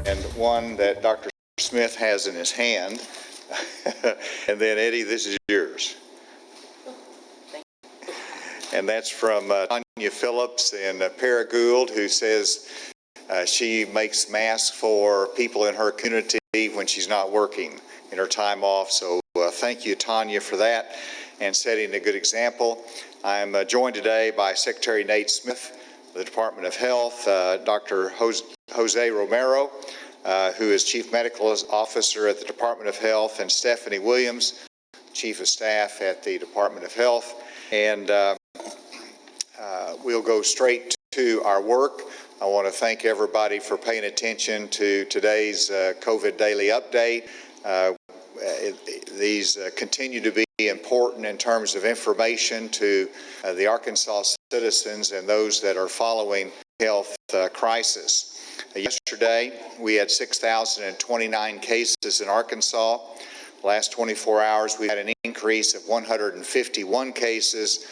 and one that Dr. Smith has in his hand. And then, Eddie, this is yours. And that's from Tanya Phillips in Paragould, who says she makes masks for people in her community when she's not working in her time off. So thank you, Tanya, for that and setting a good example. I'm joined today by Secretary Nate Smith, the Department of Health, Dr. Jose Romero, who is Chief Medical Officer at the Department of Health, and Stephanie Williams, Chief of Staff at the Department of Health. And we'll go straight to our work. I want to thank everybody for paying attention to today's COVID Daily Update. These continue to be important in terms of information to the Arkansas citizens and those that are following health crisis. Yesterday, we had 6,029 cases in Arkansas. Last 24 hours, we had an increase of 151 cases.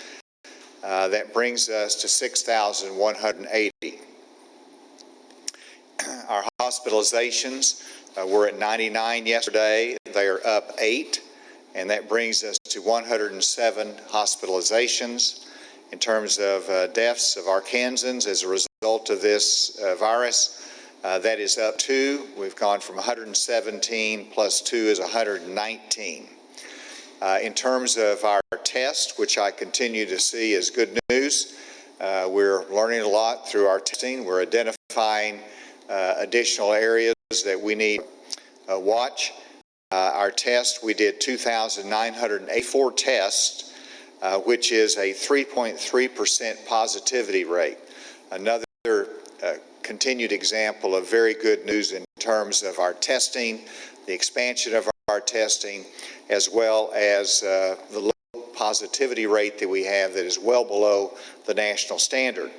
That brings us to 6,180. Our hospitalizations were at 99 yesterday. They are up 8, and that brings us to 107 hospitalizations. In terms of deaths of Arkansans as a result of this virus, that is up 2. We've gone from 117 plus 2 is 119. In terms of our test, which I continue to see as good news, we're learning a lot through our testing. We're identifying additional areas that we need to watch. Our test, we did 2,984 tests, which is a 3.3% positivity rate. Another continued example of very good news in terms of our testing, the expansion of our testing, as well as the low positivity rate that we have that is well below the national standard.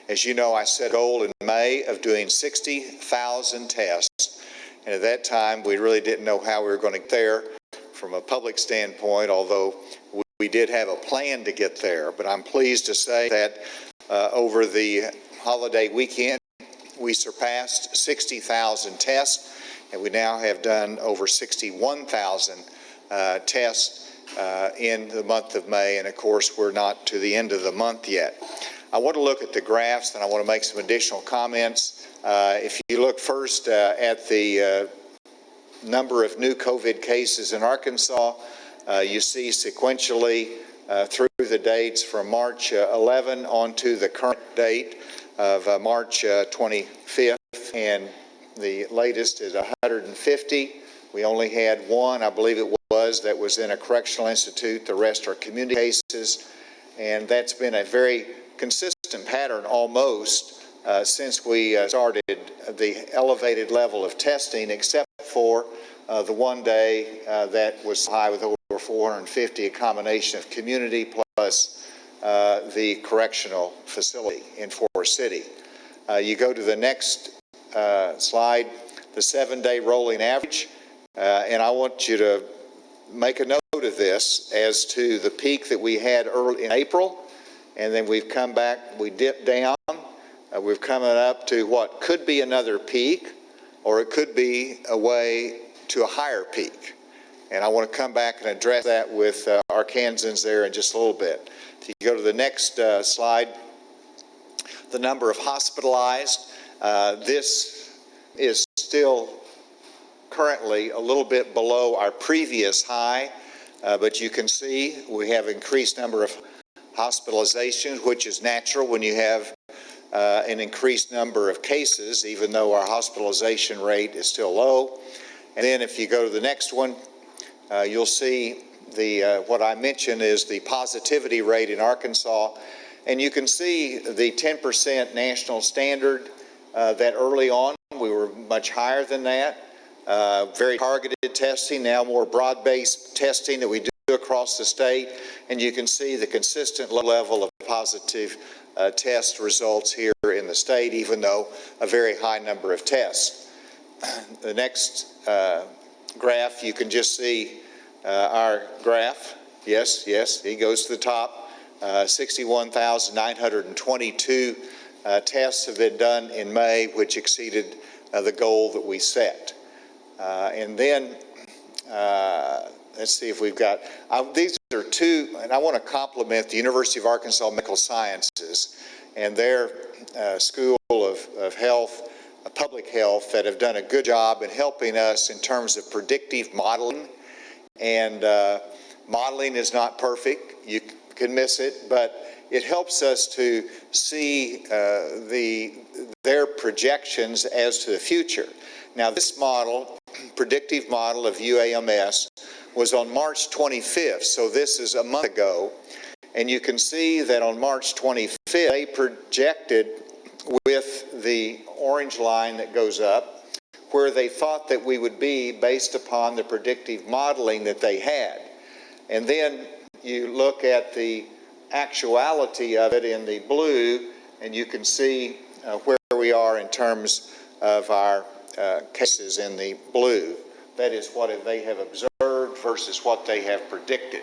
As you know, I set a goal in May of doing 60,000 tests, and at that time we really didn't know how we were going to get there from a public standpoint, although we did have a plan to get there. But I'm pleased to say that over the holiday weekend, we surpassed 60,000 tests, and we now have done over 61,000 tests in the month of May, and of course we're not to the end of the month yet. I want to look at the graphs, and I want to make some additional comments. If you look first at the number of new COVID cases in Arkansas, you see sequentially through the dates from March 11 on to the current date of March 25th, and the latest is 150. We only had one, I believe it was, that was in a correctional institute. The rest are community cases, and that's been a very consistent pattern almost since we started the elevated level of testing, except for the one day that was high with over 450, a combination of community plus the correctional facility in Forest City. You go to the next slide, the 7-day rolling average, and I want you to make a note of this as to the peak that we had early in April, and then we've come back, we dipped down, we've coming up to what could be another peak, or it could be a way to a higher peak. And I want to come back and address that with Arkansans there in just a little bit. If you go to the next slide, the number of hospitalized, this is still currently a little bit below our previous high, but you can see we have increased number of hospitalizations, which is natural when you have an increased number of cases, even though our hospitalization rate is still low. And then if you go to the next one, you'll see the what I mentioned is the positivity rate in Arkansas, and you can see the 10% national standard that early on we were much higher than that. Very targeted testing, now more broad-based testing that we do across the state, and you can see the consistent level of positive test results here in the state, even though a very high number of tests. The next graph, you can just see our graph. Yes, he goes to the top. 61,922 tests have been done in May, which exceeded the goal that we set. And then let's see if we've got, these are two, and I want to compliment the University of Arkansas Medical Sciences and their School of Health, Public Health, that have done a good job in helping us in terms of predictive modeling. And modeling is not perfect. You can miss it, but it helps us to see their projections as to the future. Now, this model, predictive model of UAMS, was on March 25th, so this is a month ago. And you can see that on March 25th, they projected with the orange line that goes up where they thought that we would be based upon the predictive modeling that they had. And then you look at the actuality of it in the blue, and you can see where we are in terms of our cases in the blue. That is what they have observed versus what they have predicted.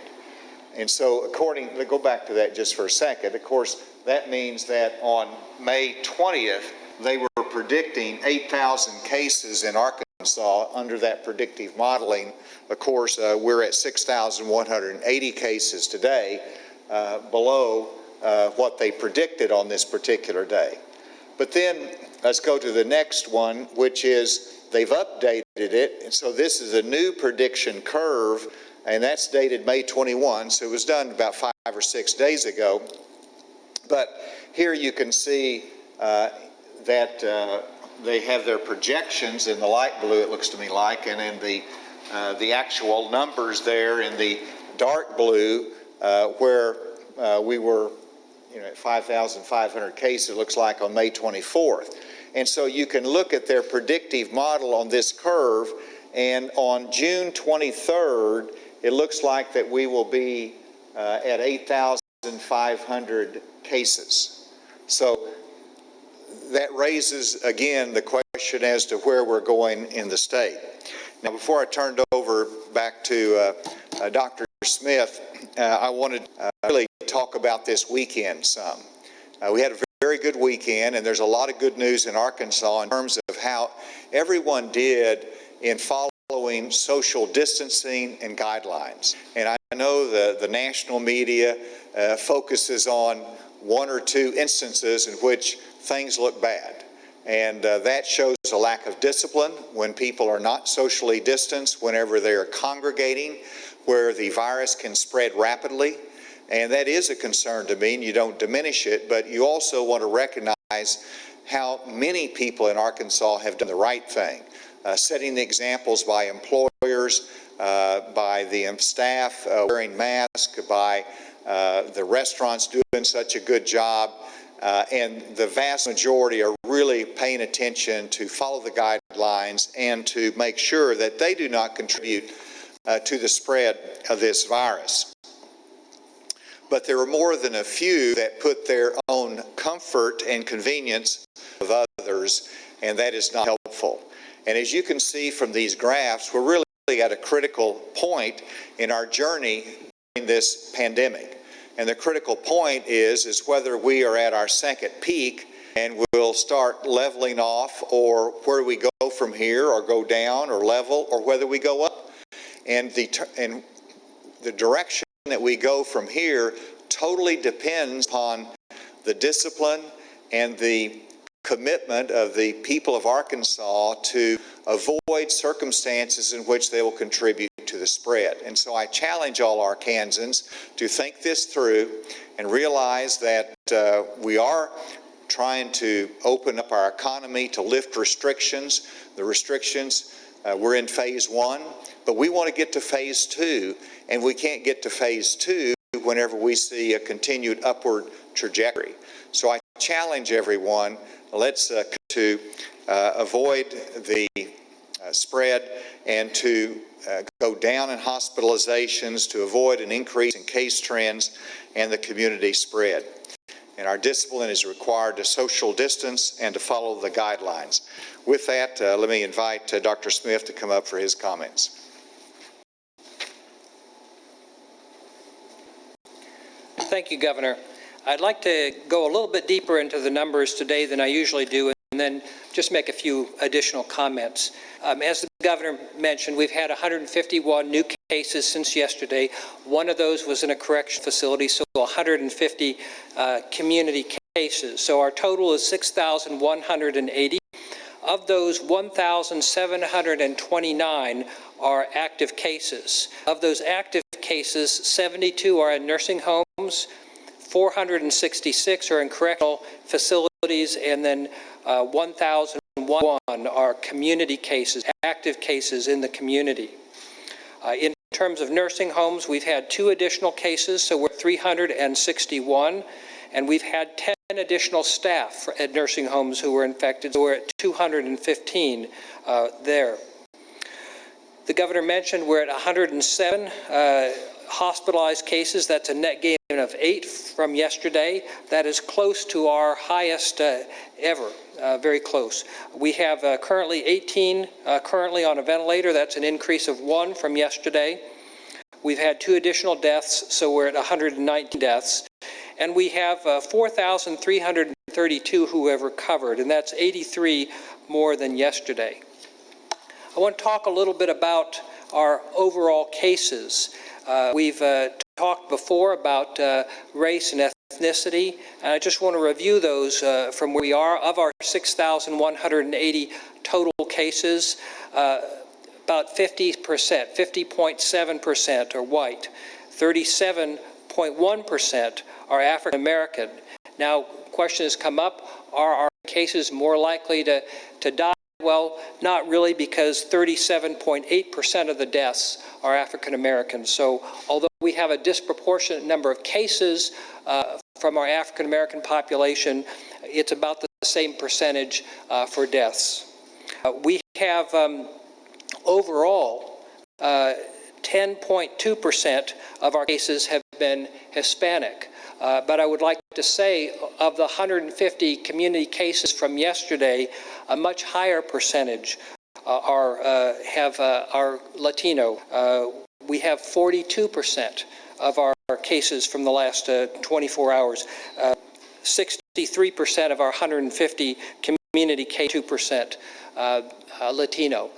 And so let's go back to that just for a second. Of course, that means that on May 20th, they were predicting 8,000 cases in Arkansas under that predictive modeling. Of course, we're at 6,180 cases today, below what they predicted on this particular day. But then let's go to the next one, which is they've updated it. And so this is a new prediction curve, and that's dated May 21. So it was done about 5 or 6 days ago. But here you can see that they have their projections in the light blue, it looks to me like, and in the actual numbers there in the dark blue, where we were at 5,500 cases, it looks like, on May 24th. And so you can look at their predictive model on this curve, and on June 23rd, it looks like that we will be at 8,500 cases. So that raises, again, the question as to where we're going in the state. Now, before I turned over back to Dr. Smith, I wanted to really talk about this weekend some. We had a very good weekend, and there's a lot of good news in Arkansas in terms of how everyone did in following social distancing and guidelines. And I know the national media focuses on 1 or 2 instances in which things look bad. And that shows a lack of discipline when people are not socially distanced, whenever they are congregating, where the virus can spread rapidly. And that is a concern to me, and you don't diminish it, but you also want to recognize how many people in Arkansas have done the right thing, setting the examples by employers, by the staff wearing masks, by the restaurants doing such a good job, and the vast majority are really paying attention to follow the guidelines and to make sure that they do not contribute to the spread of this virus. But there are more than a few that put their own comfort and convenience of others, and that is not helpful. And as you can see from these graphs, we're really at a critical point in our journey during this pandemic. And the critical point is whether we are at our second peak and we'll start leveling off, or where we go from here, or go down or level, or whether we go up. And the direction that we go from here totally depends upon the discipline and the commitment of the people of Arkansas to avoid circumstances in which they will contribute to the spread. And so I challenge all Arkansans to think this through and realize that we are trying to open up our economy, to lift restrictions. The restrictions, we're in phase 1, but we want to get to phase 2, and we can't get to phase 2 whenever we see a continued upward trajectory. So I challenge everyone, let's to avoid the spread, and to go down in hospitalizations, to avoid an increase in case trends and the community spread. And our discipline is required to social distance and to follow the guidelines. With that, let me invite Dr. Smith to come up for his comments. Thank you, Governor. I'd like to go a little bit deeper into the numbers today than I usually do, then just make a few additional comments. As the governor mentioned, we've had 151 new cases since yesterday. One of those was in a correction facility, so 150 community cases. So our total is 6,180. Of those, 1,729 are active cases. Of those active cases, 72 are in nursing homes, 466 are in correctional facilities, and then 1,001 are community cases, active cases in the community. In terms of nursing homes, we've had 2 additional cases, so we're at 361, and we've had 10 additional staff at nursing homes who were infected, so we're at 215 there. The governor mentioned we're at 107 hospitalized cases. That's a net gain of 8 from yesterday. That is close to our highest ever, very close. We have currently 18 currently on a ventilator. That's an increase of 1 from yesterday. We've had 2 additional deaths, so we're at 119 deaths. And we have 4,332 who have recovered, and that's 83 more than yesterday. I want to talk a little bit about our overall cases. We've talked before about race and ethnicity, and I just want to review those from where we are. Of our 6,180 total cases, about 50%, 50.7% are white, 37.1% are African American. Now, question has come up, are our cases more likely to die? Well, not really, because 37.8% of the deaths are African Americans. So although we have a disproportionate number of cases from our African American population, it's about the same percentage for deaths. We have overall 10.2% of our cases have been Hispanic. But I would like to say, of the 150 community cases from yesterday, a much higher percentage are Latino. We have 42% of our cases from the last 24 hours. 63% of our 150 community cases, 2% Latino.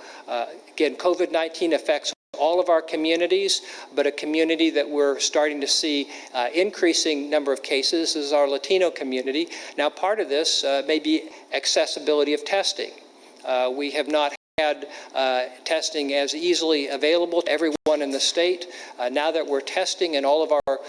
Again, COVID-19 affects all of our communities, but a community that we're starting to see increasing number of cases is our Latino community. Now, part of this may be accessibility of testing. We have not had testing as easily available to everyone in the state. Now that we're testing in all of our,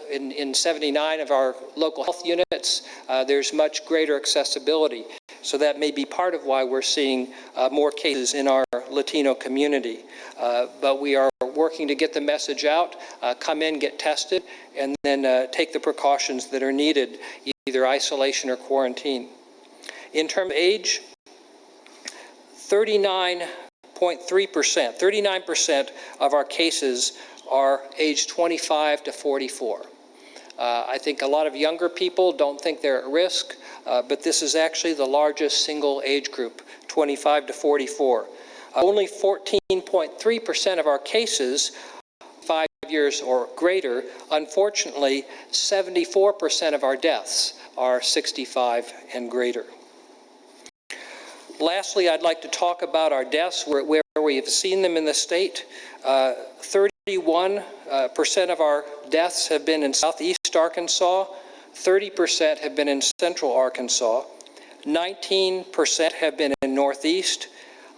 in 79 of our local health units, there's much greater accessibility. So that may be part of why we're seeing more cases in our Latino community. But we are working to get the message out, come in, get tested, and then take the precautions that are needed, either isolation or quarantine. In terms of age, 39% of our cases are age 25 to 44. I think a lot of younger people don't think they're at risk, but this is actually the largest single age group, 25 to 44. Only 14.3% of our cases, 5 years or greater. Unfortunately, 74% of our deaths are 65 and greater. Lastly, I'd like to talk about our deaths where we have seen them in the state. 31% of our deaths have been in southeast Arkansas, 30% have been in central Arkansas, 19% have been in northeast,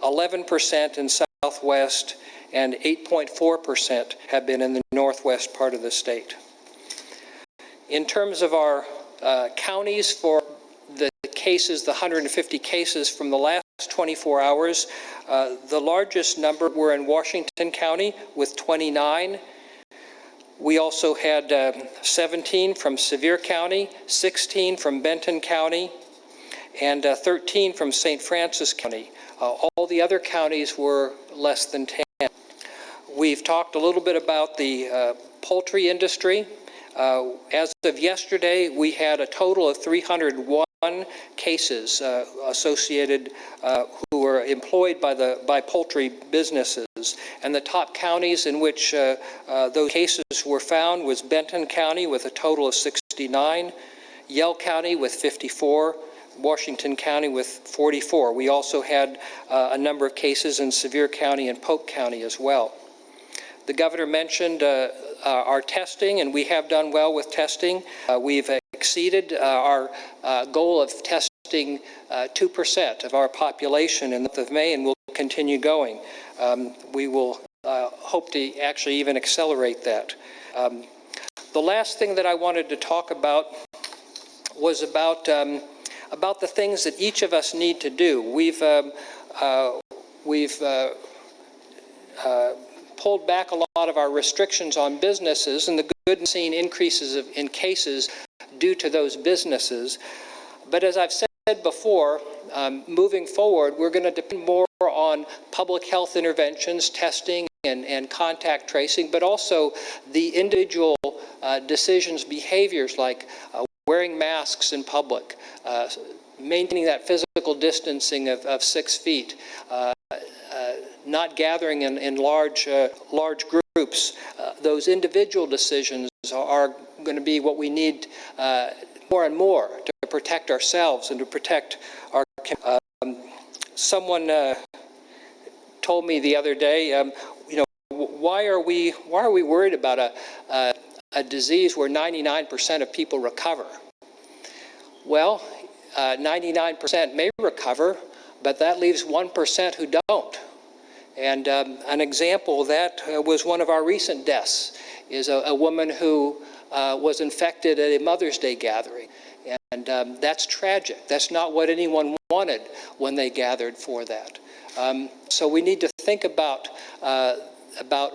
11% in southwest, and 8.4% have been in the northwest part of the state. In terms of our counties for the cases, the 150 cases from the last 24 hours, the largest number were in Washington County with 29. We also had 17 from Sevier County, 16 from Benton County, and 13 from St. Francis County. All the other counties were less than 10. We've talked a little bit about the poultry industry. As of yesterday, we had a total of 301 cases associated who were employed by poultry businesses. And the top counties in which those cases were found was Benton County with a total of 69, Yell County with 54, Washington County with 44. We also had a number of cases in Sevier County and Polk County as well. The governor mentioned our testing, and we have done well with testing. We've exceeded our goal of testing 2% of our population in the month of May, and we'll continue going. We will hope to actually even accelerate that. The last thing that I wanted to talk about was about the things that each of us need to do. We've pulled back a lot of our restrictions on businesses, and the good seen increases in cases due to those businesses. But as I've said before, moving forward, we're going to depend more on public health interventions, testing, and contact tracing, but also the individual decisions, behaviors like wearing masks in public, maintaining that physical distancing of 6 feet, not gathering in large groups. Those individual decisions are going to be what we need more and more to protect ourselves and to protect our. Someone told me the other day, why are we worried about a disease where 99% of people recover? Well, 99% may recover, but that leaves 1% who don't. And an example of that was one of our recent deaths, is a woman who was infected at a Mother's Day gathering. And that's tragic. That's not what anyone wanted when they gathered for that. So we need to think about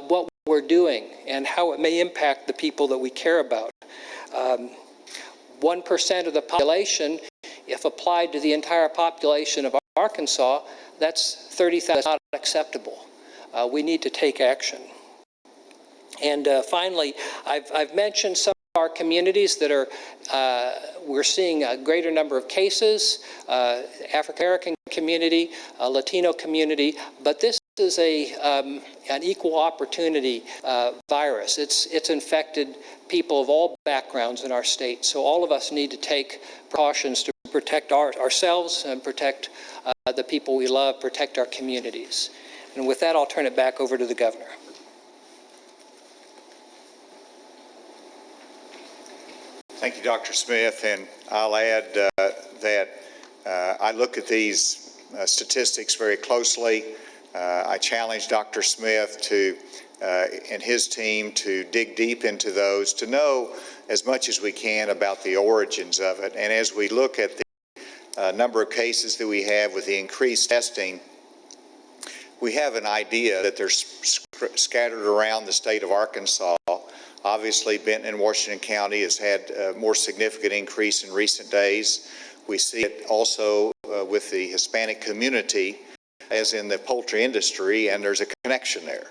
what we're doing and how it may impact the people that we care about. 1% of the population, if applied to the entire population of Arkansas, that's 30,000. That's not acceptable. We need to take action. And finally, I've mentioned some of our communities that are, we're seeing a greater number of cases, African American community, Latino community, but this is an equal opportunity virus. It's infected people of all backgrounds in our state, so all of us need to take precautions to protect ourselves and protect the people we love, protect our communities. And with that, I'll turn it back over to the governor. Thank you, Dr. Smith, and I'll add that I look at these statistics very closely. I challenge Dr. Smith to and his team to dig deep into those, to know as much as we can about the origins of it. And as we look at the number of cases that we have with the increased testing, we have an idea that they're scattered around the state of Arkansas. Obviously, Benton and Washington County has had a more significant increase in recent days. We see it also with the Hispanic community, as in the poultry industry, and there's a connection there.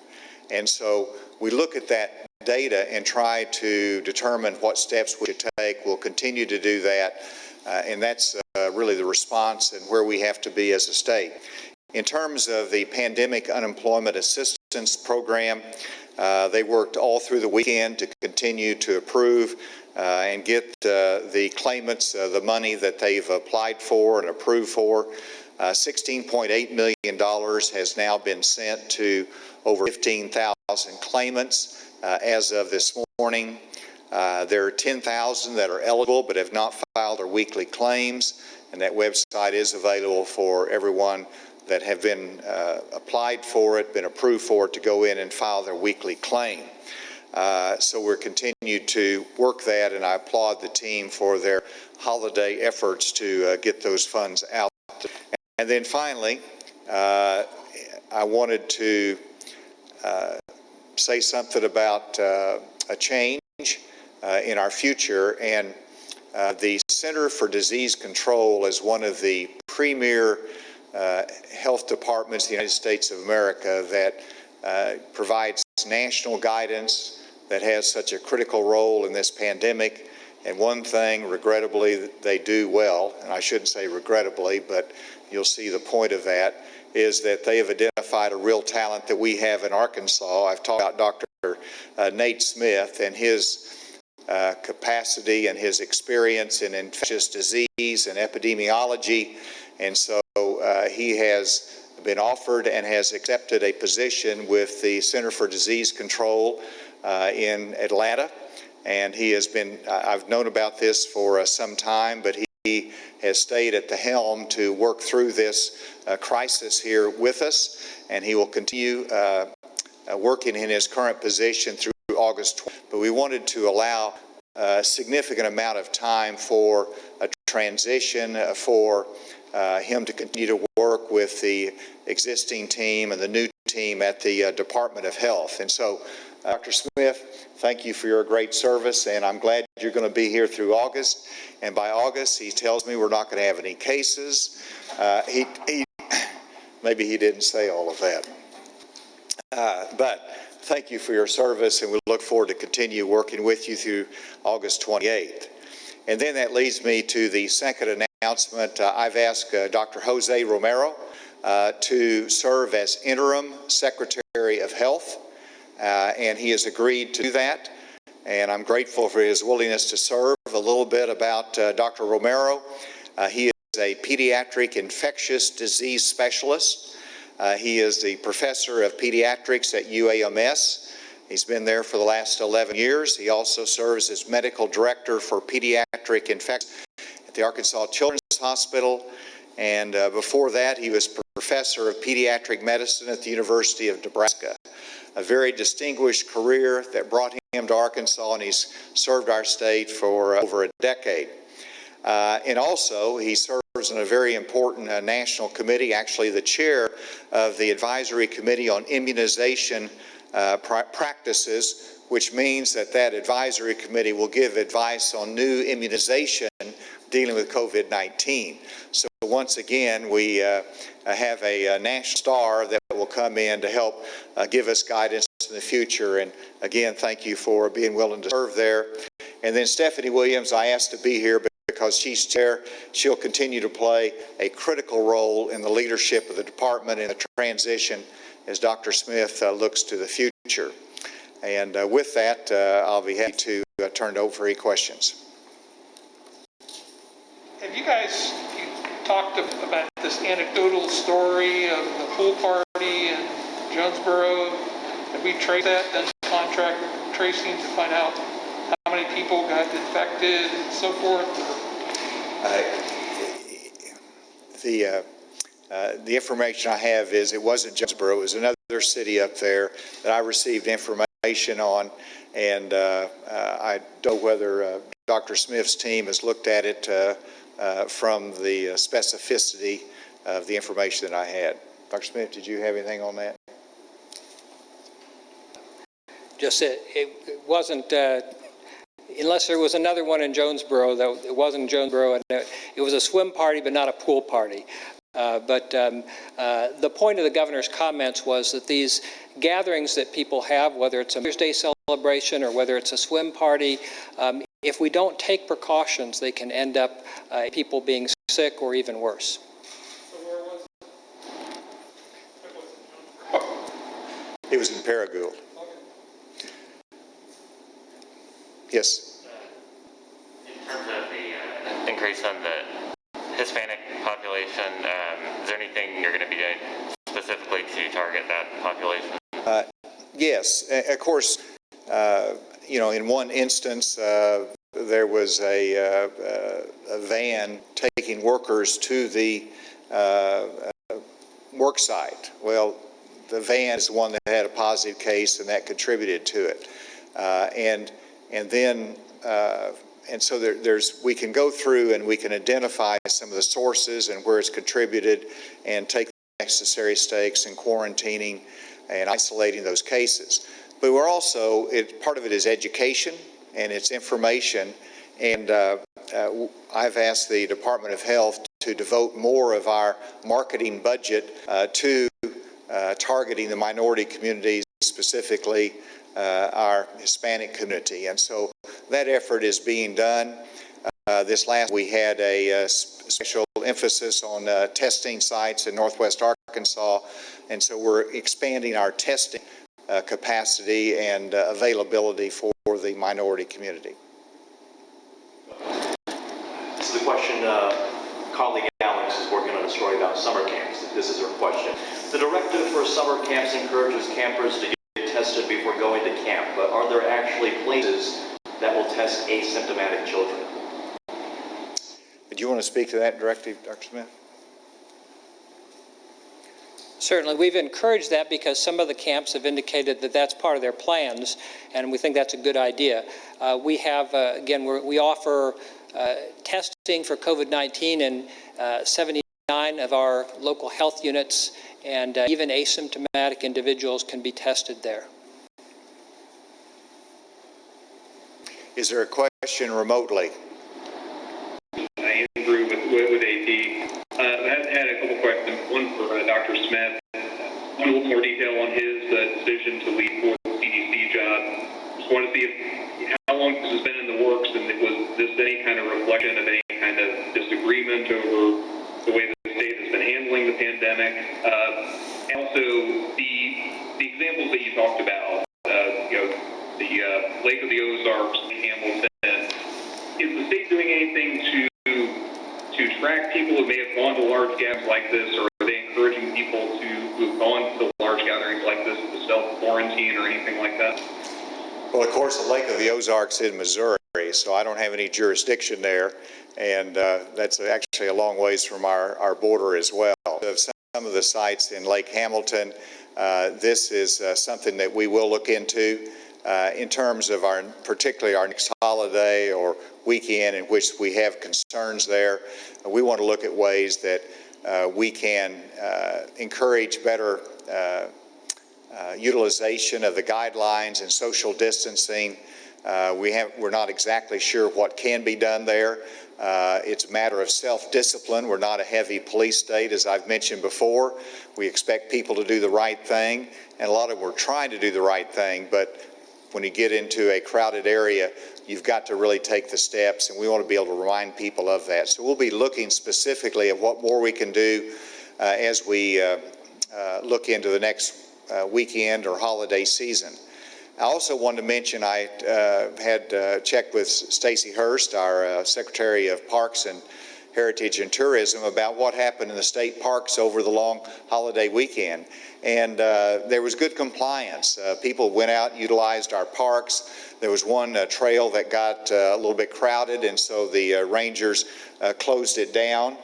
And so we look at that data and try to determine what steps we should take. We'll continue to do that, and that's really the response and where we have to be as a state. In terms of the Pandemic Unemployment Assistance Program, they worked all through the weekend to continue to approve and get the claimants the money that they've applied for and approved for. $16.8 million has now been sent to over 15,000 claimants as of this morning. There are 10,000 that are eligible but have not filed their weekly claims, and that website is available for everyone that have been applied for it, been approved for it, to go in and file their weekly claim. So we're continuing to work that, and I applaud the team for their holiday efforts to get those funds out. And then finally, I wanted to say something about a change in our future, and the Center for Disease Control is one of the premier health departments in the United States of America that provides national guidance, that has such a critical role in this pandemic. And one thing, regrettably, they do well, and I shouldn't say regrettably, but you'll see the point of that, is that they have identified a real talent that we have in Arkansas. I've talked about Dr. Nate Smith and his capacity and his experience in infectious disease and epidemiology. And so he has been offered and has accepted a position with the Center for Disease Control in Atlanta. And he has been, I've known about this for some time, but he has stayed at the helm to work through this crisis here with us, and he will continue working in his current position through August 20th. But we wanted to allow a significant amount of time for a transition, for him to continue to work with the existing team and the new team at the Department of Health. And so, Dr. Smith, thank you for your great service, and I'm glad you're going to be here through August. And by August, he tells me we're not going to have any cases. Maybe he didn't say all of that. But thank you for your service, and we look forward to continue working with you through August 28th. And then that leads me to the second announcement. I've asked Dr. Jose Romero to serve as interim Secretary of Health, and he has agreed to do that. And I'm grateful for his willingness to serve. A little bit about Dr. Romero. He is a pediatric infectious disease specialist. He is the professor of pediatrics at UAMS. He's been there for the last 11 years. He also serves as medical director for pediatric infections at the Arkansas Children's Hospital. And before that, he was professor of pediatric medicine at the University of Nebraska. A very distinguished career that brought him to Arkansas, and he's served our state for over a decade. And also, he serves on a very important national committee, actually the chair of the Advisory Committee on Immunization Practices, which means that that advisory committee will give advice on new immunization dealing with COVID-19. So once again, we have a national star that will come in to help give us guidance in the future. And again, thank you for being willing to serve there. And then Stephanie Williams, I asked to be here because she's chair. She'll continue to play a critical role in the leadership of the department and the transition as Dr. Smith looks to the future. And with that, I'll be happy to turn it over for any questions. Have you guys talked about this anecdotal story of the pool party in Jonesboro? Have we traced that, done contract tracing to find out how many people got infected and so forth? The information I have is it wasn't Jonesboro, it was another city up there that I received information on, and I don't know whether Dr. Smith's team has looked at it from the specificity of the information that I had. Dr. Smith, did you have anything on that? Just it wasn't, unless there was another one in Jonesboro, that it wasn't Jonesboro, and it was a swim party but not a pool party. But the point of the governor's comments was that these gatherings that people have, whether it's a Mother's Day celebration or whether it's a swim party, if we don't take precautions, they can end up people being sick or even worse. So where was it? It was in Paragould. Okay. Yes. In terms of the increase on the Hispanic population, is there anything you're going to be doing specifically to target that population? Yes, of course. You know, in one instance, there was a van taking workers to the work site. Well, the van is the one that had a positive case, and that contributed to it. And so we can go through and we can identify some of the sources and where it's contributed and take the necessary steps in quarantining and isolating those cases. But we're also, part of it is education and it's information. And I've asked the Department of Health to devote more of our marketing budget to targeting the minority communities, specifically our Hispanic community. And so that effort is being done. This last we had a special emphasis on testing sites in Northwest Arkansas, and so we're expanding our testing capacity and availability for the minority community. is a question colleague Alex is working on a story about summer camps. This is her question. The directive for summer camps encourages campers to get tested before going to camp, but are there actually places that will test asymptomatic children? Do you want to speak to that directive, Dr. Smith? Certainly, we've encouraged that because some of the camps have indicated that that's part of their plans, and we think that's a good idea. We have, again, we offer testing for COVID-19 in 79 of our local health units, and even asymptomatic individuals can be tested there. Is there a question remotely? Andrew with AP. I had a couple questions. One for Dr. Smith. A little more detail on his decision to leave for the CDC job. Just wanted to see how long this has been in the works, and was this any kind of reflection of any kind of disagreement over the way the state has been handling the pandemic? And also the examples that you talked about, the Lake of the Ozarks, Hamilton. Is the state doing anything to track people who may have gone to large gatherings like this, or are they encouraging people who've gone to large gatherings like this to self-quarantine or anything like that? Well, of course, the Lake of the Ozarks is in Missouri, so I don't have any jurisdiction there, and that's actually a long ways from our border as well. Of some of the sites in Lake Hamilton, this is something that we will look into in terms of particularly our next holiday or weekend in which we have concerns there. We want to look at ways that we can encourage better utilization of the guidelines and social distancing. We're not exactly sure what can be done there. It's a matter of self-discipline. We're not a heavy police state, as I've mentioned before. We expect people to do the right thing, and a lot of them are trying to do the right thing, but when you get into a crowded area, you've got to really take the steps, and we want to be able to remind people of that. So we'll be looking specifically at what more we can do as we look into the next weekend or holiday season. I also wanted to mention I had checked with Stacey Hurst, our Secretary of Parks and Heritage and Tourism, about what happened in the state parks over the long holiday weekend. And there was good compliance. People went out, utilized our parks. There was one trail that got a little bit crowded, and so the rangers closed it down,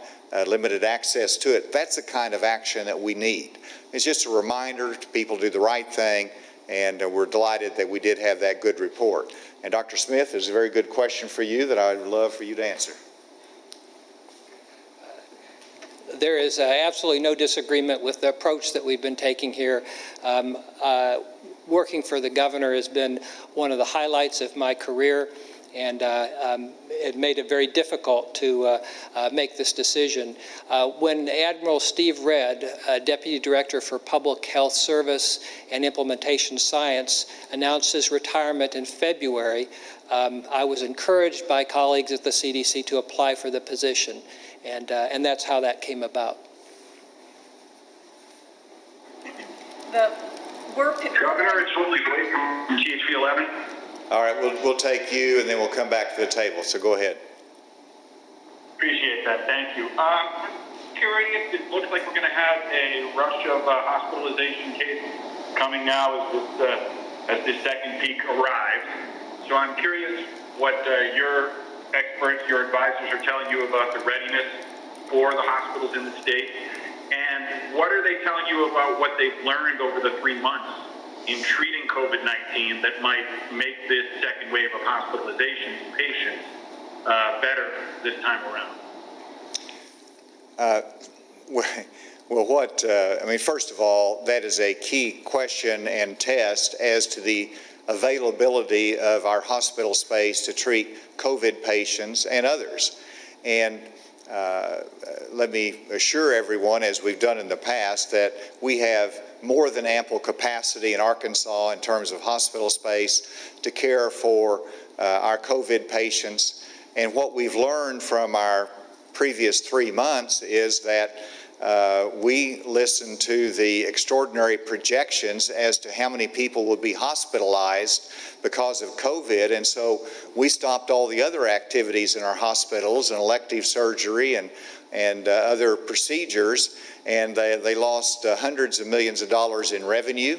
limited access to it. That's the kind of action that we need. It's just a reminder to people to do the right thing, and we're delighted that we did have that good report. And Dr. Smith, there's a very good question for you that I would love for you to answer. There is absolutely no disagreement with the approach that we've been taking here. Working for the governor has been one of the highlights of my career, and it made it very difficult to make this decision. When Admiral Steve Redd, Deputy Director for Public Health Service and Implementation Science, announced his retirement in February, I was encouraged by colleagues at the CDC to apply for the position. And that's how that came about. Governor, it's Willie Blake from THV 11. All right, we'll take you, and then we'll come back to the table. So go ahead. Appreciate that. Thank you. Curious, it looks like we're going to have a rush of hospitalization cases coming now as the second peak arrives. So I'm curious what your experts, your advisors are telling you about the readiness for the hospitals in the state, and what are they telling you about what they've learned over the 3 months in treating COVID-19 that might make this second wave of hospitalizations in patients better this time around? First of all, that is a key question and test as to the availability of our hospital space to treat COVID patients and others. And let me assure everyone, as we've done in the past, that we have more than ample capacity in Arkansas in terms of hospital space to care for our COVID patients. And what we've learned from our previous 3 months is that we listened to the extraordinary projections as to how many people would be hospitalized because of COVID, and so we stopped all the other activities in our hospitals and elective surgery and other procedures, and they lost hundreds of millions of dollars in revenue,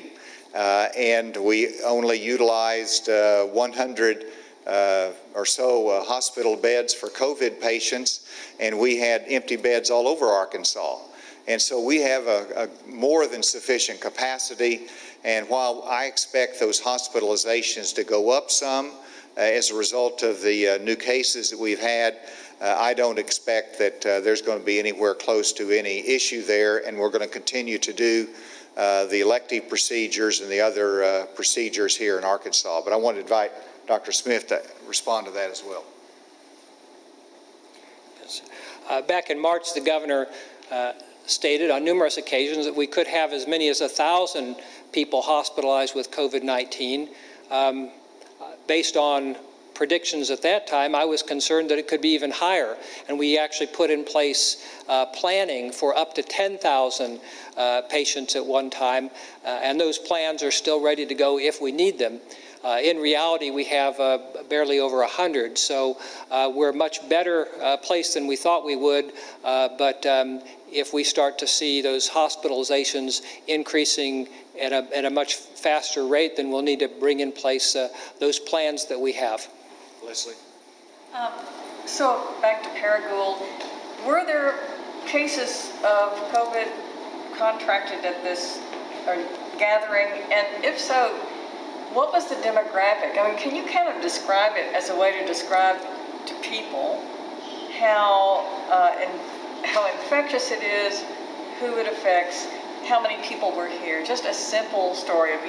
and we only utilized 100 or so hospital beds for COVID patients, and we had empty beds all over Arkansas. And so we have a more than sufficient capacity, and while I expect those hospitalizations to go up some as a result of the new cases that we've had, I don't expect that there's going to be anywhere close to any issue there, and we're going to continue to do the elective procedures and the other procedures here in Arkansas. But I want to invite Dr. Smith to respond to that as well. Yes. Back in March, the governor stated on numerous occasions that we could have as many as 1,000 people hospitalized with COVID-19. Based on predictions at that time, I was concerned that it could be even higher, and we actually put in place planning for up to 10,000 patients at one time, and those plans are still ready to go if we need them. In reality, we have barely over 100, so we're much better placed than we thought we would, but if we start to see those hospitalizations increasing at a much faster rate, then we'll need to bring in place those plans that we have. Leslie? So back to Paragould, were there cases of COVID contracted at this gathering? And if so, what was the demographic? I mean, can you kind of describe it as a way to describe to people how infectious it is, who it affects, how many people were here? Just a simple story of,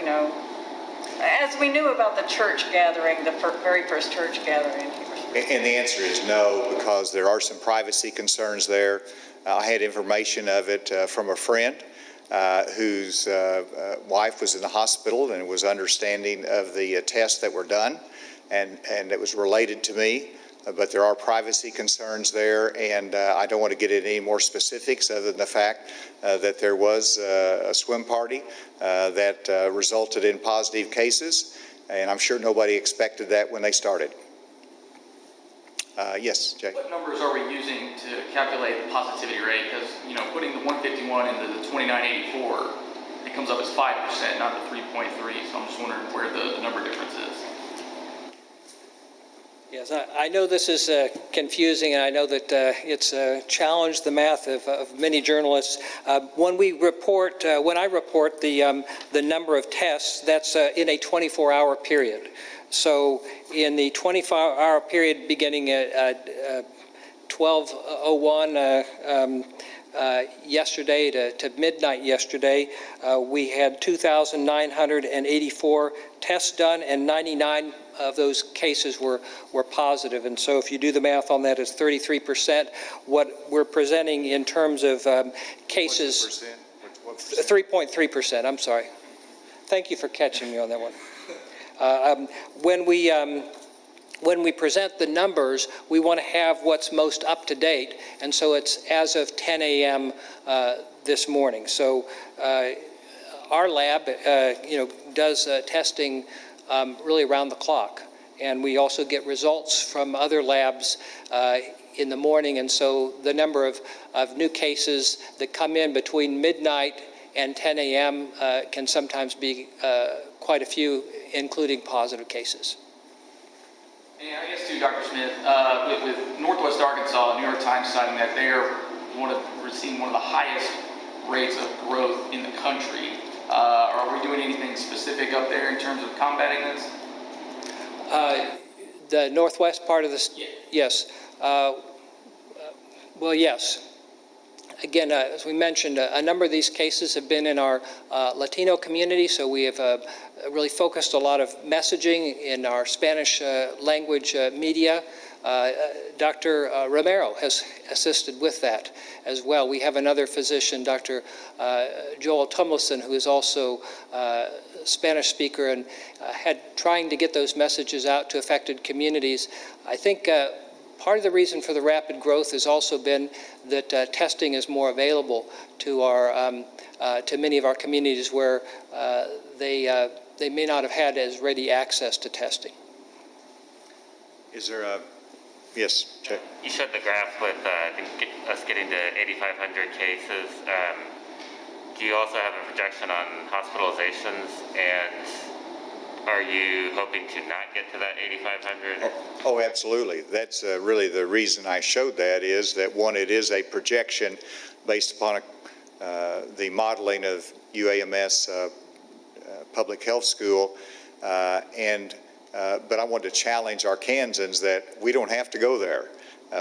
as we knew about the church gathering, the very first church gathering. And the answer is no, because there are some privacy concerns there. I had information of it from a friend whose wife was in the hospital and was understanding of the tests that were done, and it was related to me. But there are privacy concerns there, and I don't want to get into any more specifics other than the fact that there was a swim party that resulted in positive cases, and I'm sure nobody expected that when they started. Yes, Jay? What numbers are we using to calculate the positivity rate? Because, putting the 151 into the 2984, it comes up as 5%, not the 3.3, so I'm just wondering where the number difference is. Yes, I know this is confusing, and I know that it's challenged the math of many journalists. When I report the number of tests, that's in a 24-hour period. So in the 24-hour period beginning at 12:01 yesterday to midnight yesterday, we had 2,984 tests done, and 99 of those cases were positive. And so if you do the math on that, it's 33%. What we're presenting in terms of cases, 3.3%, I'm sorry. Thank you for catching me on that one. When we present the numbers, we want to have what's most up to date, and so it's as of 10 a.m. This morning. So our lab, does testing really around the clock, and we also get results from other labs in the morning, and so the number of new cases that come in between midnight and 10 a.m. Can sometimes be quite a few, including positive cases. And I guess to Dr. Smith, with Northwest Arkansas, New York Times citing that they're seeing one of the highest rates of growth in the country. Are we doing anything specific up there in terms of combating this? The northwest part of this, yeah. Yes. Well, yes. Again, as we mentioned, a number of these cases have been in our Latino community, so we have really focused a lot of messaging in our Spanish language media. Dr. Romero has assisted with that as well. We have another physician, Dr. Joel Tumlinson, who is also a Spanish speaker and trying to get those messages out to affected communities. I think Part of the reason for the rapid growth has also been that testing is more available to to many of our communities where they may not have had as ready access to testing. Is there a, yes, Chuck? You showed the graph with I think us getting to 8,500 cases. Do you also have a projection on hospitalizations, and are you hoping to not get to that 8,500? Oh, absolutely. That's really the reason I showed that, is that, one, it is a projection based upon the modeling of UAMS Public Health School, but I want to challenge Arkansans that we don't have to go there.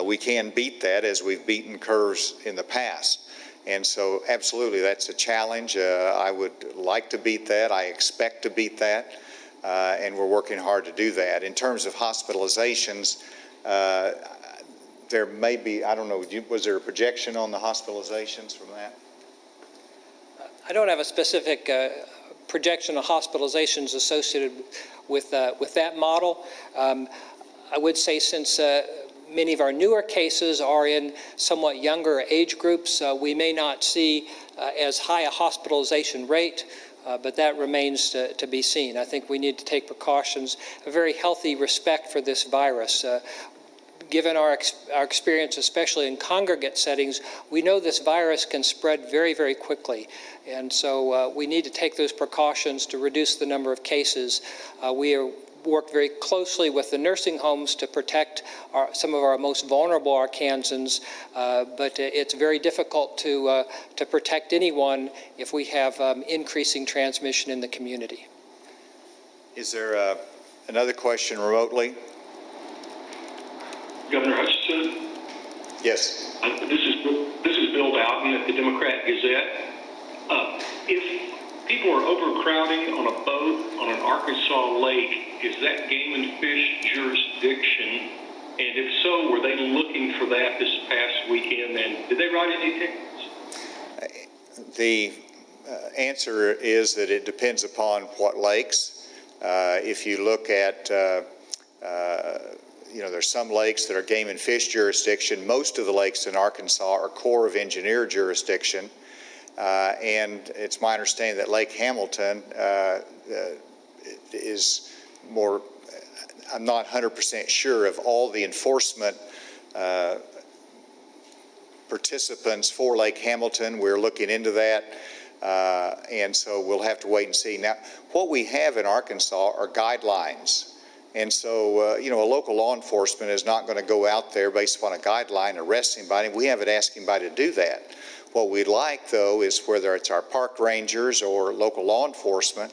We can beat that as we've beaten curves in the past. And so, absolutely, that's a challenge. I would like to beat that. I expect to beat that. And we're working hard to do that. In terms of hospitalizations, there may be, I don't know, was there a projection on the hospitalizations from that? I don't have a specific projection of hospitalizations associated with that model. I would say, since many of our newer cases are in somewhat younger age groups, we may not see as high a hospitalization rate, but that remains to be seen. I think we need to take precautions, a very healthy respect for this virus. Given our experience, especially in congregate settings, we know this virus can spread very, very quickly. And so we need to take those precautions to reduce the number of cases. We work very closely with the nursing homes to protect some of our most vulnerable Arkansans, but it's very difficult to protect anyone if we have increasing transmission in the community. Is there another question remotely? Governor Hutchinson? Yes. This is Bill Bowden at the Democrat Gazette. If people are overcrowding on a boat on an Arkansas lake, is that game and fish jurisdiction? And if so, were they looking for that this past weekend? And did they write any tickets? The answer is that it depends upon what lakes. If you look at there's some lakes that are game and fish jurisdiction. Most of the lakes in Arkansas are Corps of Engineer jurisdiction. And it's my understanding that Lake Hamilton is more, I'm not 100% sure of all the enforcement participants for Lake Hamilton. We're looking into that. And so we'll have to wait and see. Now, what we have in Arkansas are guidelines. And so, a local law enforcement is not going to go out there based upon a guideline, arrest anybody. We haven't asked anybody to do that. What we'd like, though, is whether it's our park rangers or local law enforcement,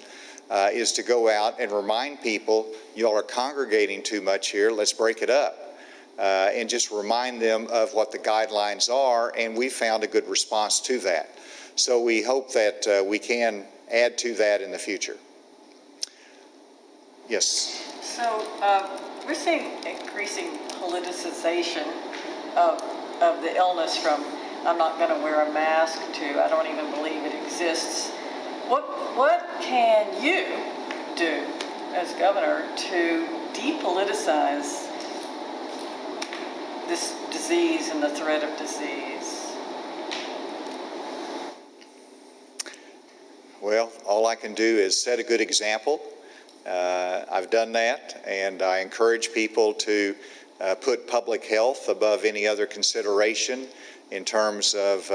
is to go out and remind people, y'all are congregating too much here, let's break it up. And just remind them of what the guidelines are, and we found a good response to that. So we hope that we can add to that in the future. Yes. So we're seeing increasing politicization of the illness, from I'm not going to wear a mask to I don't even believe it exists. What can you do as governor to depoliticize this disease and the threat of disease? Well, all I can do is set a good example. I've done that, and I encourage people to put public health above any other consideration in terms of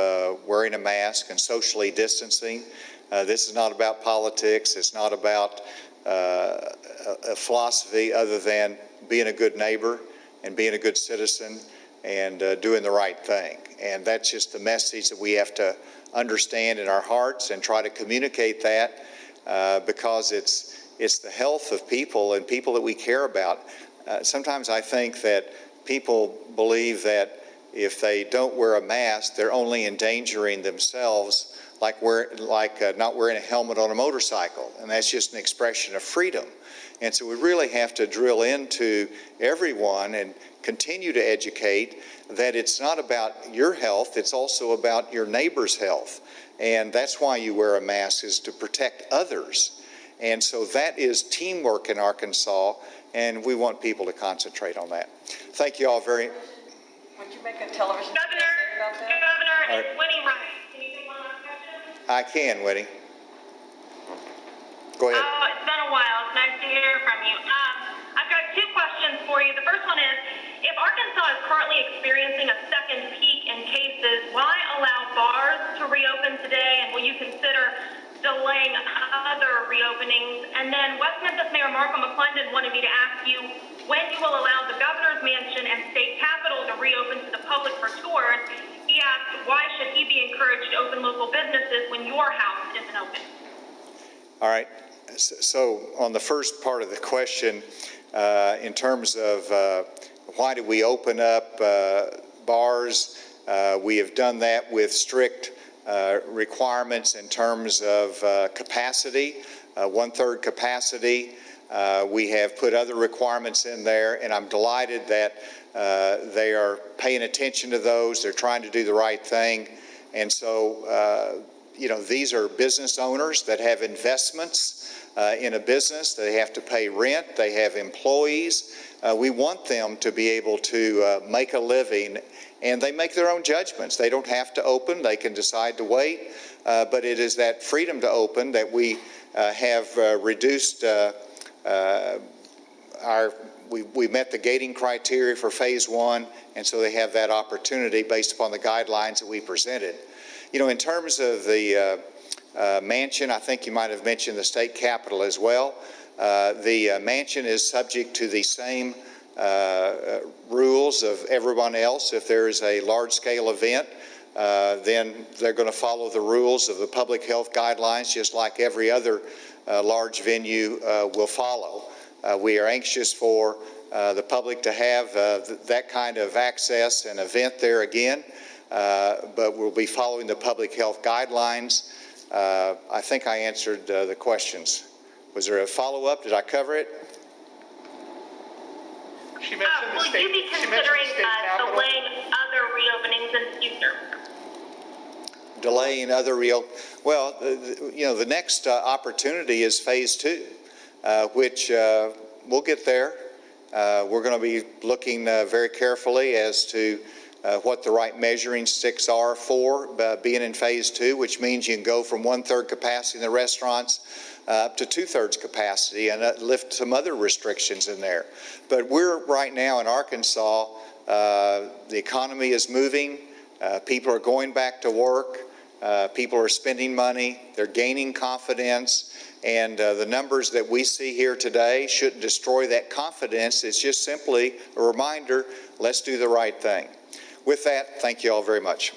wearing a mask and socially distancing. This is not about politics. It's not about a philosophy other than being a good neighbor and being a good citizen and doing the right thing. And that's just the message that we have to understand in our hearts and try to communicate that because it's the health of people and people that we care about. Sometimes I think that people believe that if they don't wear a mask, they're only endangering themselves, like not wearing a helmet on a motorcycle. And that's just an expression of freedom. And so we really have to drill into everyone and continue to educate that it's not about your health, it's also about your neighbor's health. And that's why you wear a mask, is to protect others. And so that is teamwork in Arkansas, and we want people to concentrate on that. Thank you all very much. Would you make a television Governor, about that? Governor, All right. it's Winnie Rice. Can you take one last question? I can, Winnie. Go ahead. Oh, it's been a while. It's nice to hear from you. I've got two questions for you. The first one is, if Arkansas is currently experiencing a second peak in cases, why allow bars to reopen today, and will you consider delaying other reopenings? And then West Memphis Mayor Marco McClendon wanted me to ask you when you will allow the governor's mansion and state capitol to reopen to the public for tours. He asked, why should he be encouraged to open local businesses when your house isn't open? All right. So on the first part of the question, in terms of why do we open up bars, we have done that with strict requirements in terms of capacity, 1/3 capacity. We have put other requirements in there, and I'm delighted that they are paying attention to those. They're trying to do the right thing. And so, you know, these are business owners that have investments in a business. They have to pay rent. They have employees. We want them to be able to make a living, and they make their own judgments. They don't have to open. They can decide to wait. But it is that freedom to open that we have reduced we met the gating criteria for phase 1, and so they have that opportunity based upon the guidelines that we presented. You know, in terms of the mansion, I think you might have mentioned the state capitol as well. The mansion is subject to the same rules of everyone else. If there is a large-scale event, then they're going to follow the rules of the public health guidelines, just like every other large venue will follow. We are anxious for the public to have that kind of access and event there again, but we'll be following the public health guidelines. I think I answered the questions. Was there a follow-up? Did I cover it? She mentioned the Will state. you be considering delaying other reopenings in the future? Delaying other well, you know, the next opportunity is phase 2, which we'll get there. We're going to be looking very carefully as to what the right measuring sticks are for being in phase 2, which means you can go from 1/3 capacity in the restaurants up to 2/3 capacity and lift some other restrictions in there. But we're right now in Arkansas, the economy is moving, people are going back to work, people are spending money, they're gaining confidence, and the numbers that we see here today shouldn't destroy that confidence. It's just simply a reminder, let's do the right thing. With that, thank you all very much.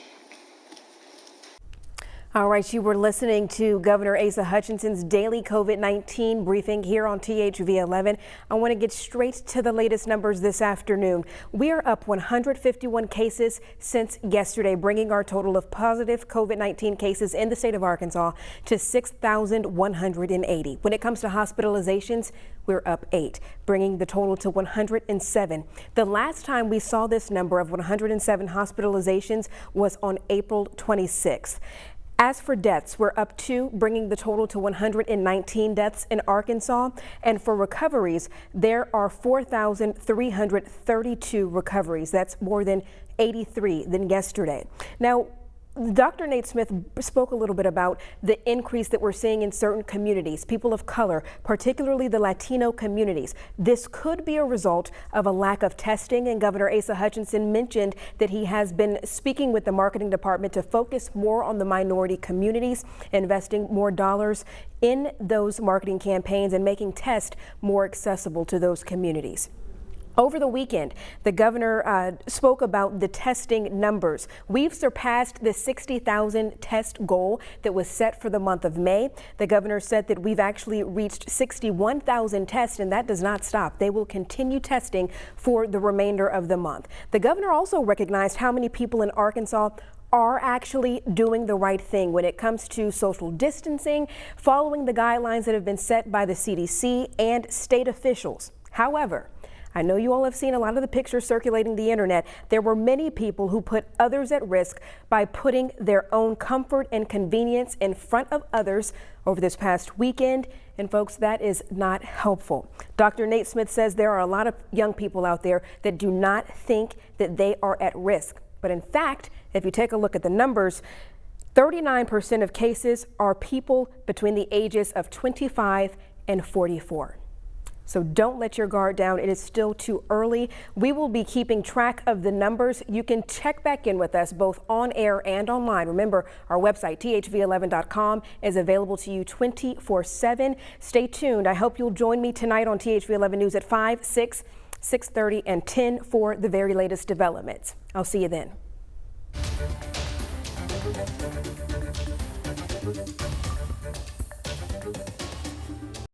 All right, you were listening to Governor Asa Hutchinson's daily COVID-19 briefing here on THV 11. I want to get straight to the latest numbers this afternoon. We are up 151 cases since yesterday, bringing our total of positive COVID-19 cases in the state of Arkansas to 6,180. When it comes to hospitalizations, we're up 8, bringing the total to 107. The last time we saw this number of 107 hospitalizations was on April 26th. As for deaths, we're up 2, bringing the total to 119 deaths in Arkansas. And for recoveries, there are 4,332 recoveries. That's more than 83 than yesterday. Now, Dr. Nate Smith spoke a little bit about the increase that we're seeing in certain communities, people of color, particularly the Latino communities. This could be a result of a lack of testing, and Governor Asa Hutchinson mentioned that he has been speaking with the marketing department to focus more on the minority communities, investing more dollars in those marketing campaigns and making tests more accessible to those communities. Over the weekend, the governor spoke about the testing numbers. We've surpassed the 60,000 test goal that was set for the month of May. The governor said that we've actually reached 61,000 tests, and that does not stop. They will continue testing for the remainder of the month. The governor also recognized how many people in Arkansas are actually doing the right thing when it comes to social distancing, following the guidelines that have been set by the CDC and state officials. However, I know you all have seen a lot of the pictures circulating the internet. There were many people who put others at risk by putting their own comfort and convenience in front of others over this past weekend. And folks, that is not helpful. Dr. Nate Smith says there are a lot of young people out there that do not think that they are at risk. But in fact, if you take a look at the numbers, 39% of cases are people between the ages of 25 and 44. So don't let your guard down. It is still too early. We will be keeping track of the numbers. You can check back in with us both on air and online. Remember, our website, thv11.com, is available to you 24/7. Stay tuned. I hope you'll join me tonight on THV11 News at 5, 6, 6:30, and 10 for the very latest developments. I'll see you then.